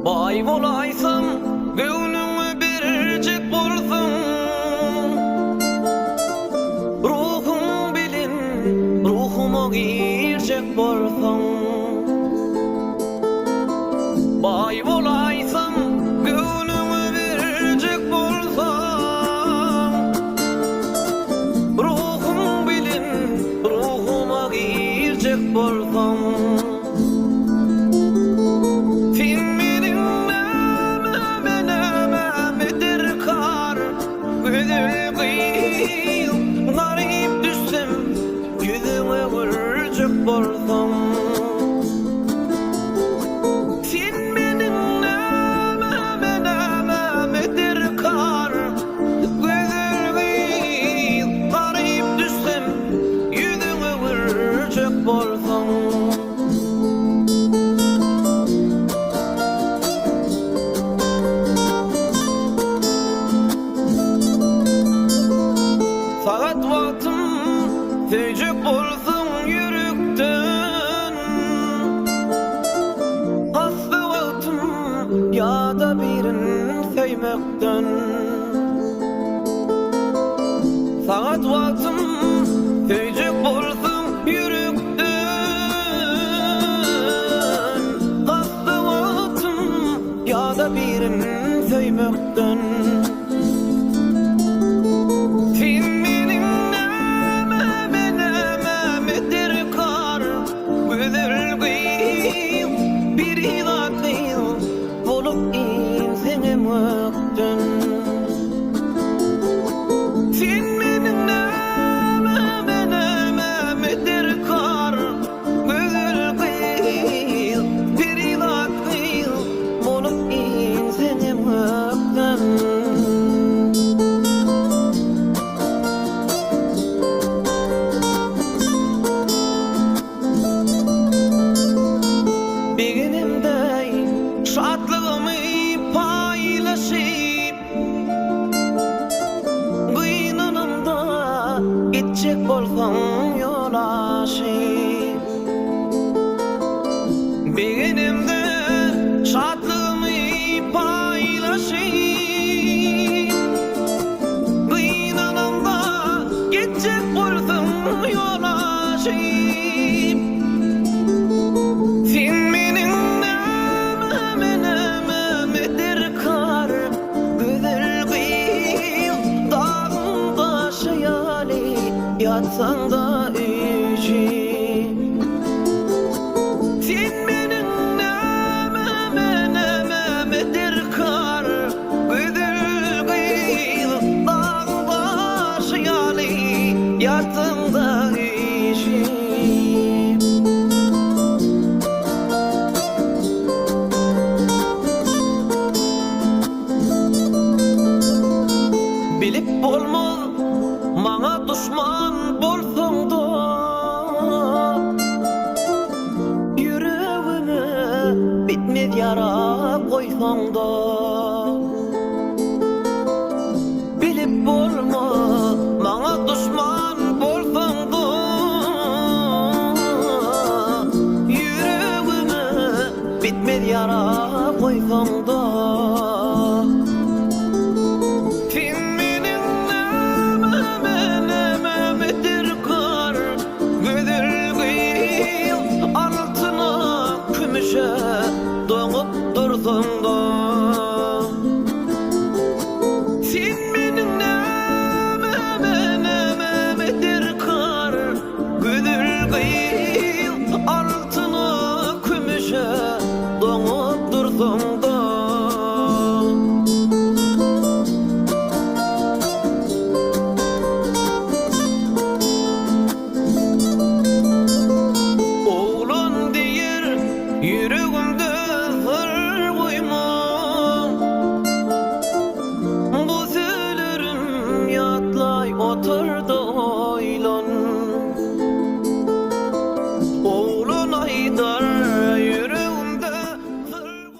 Bay bolaysam göwnüme birjek bolsun, ruhum bilin ruhuma girjek bolsun. Bay bolaysam göwnüme birjek bolsun, ruhum bilin ruhuma girjek bolsun. Garip düşsem yüzüme vuracak bolsam, sen benim namame derkar. Güzel değil, garip düşsem yüzüme vuracak bolsam. Saat vaktim tecek bolsun yürekten, hasta vaktim ya da birin sevmekten. Saat vaktim tecek bolsun yürekten, hasta vaktim ya da birin sevmekten. Şadlığımı paylaşıp kıynanımda gidecek bolsam yol aşıp, beginimde şadlığımı paylaşıp kıynanımda gidecek bolsam yol aşıp. Yatsan da içi, sen benim namame derkar. Güdül gıyıl dağ başı yali, yatsan da içi. Bilip bolmaz maňa düşman bolsaň da, yüregime bitmez yara koysaň da. Bilip bolma maňa düşman bolsaň da, yüregime bitmez yara koysaň da. Doňup dursaň da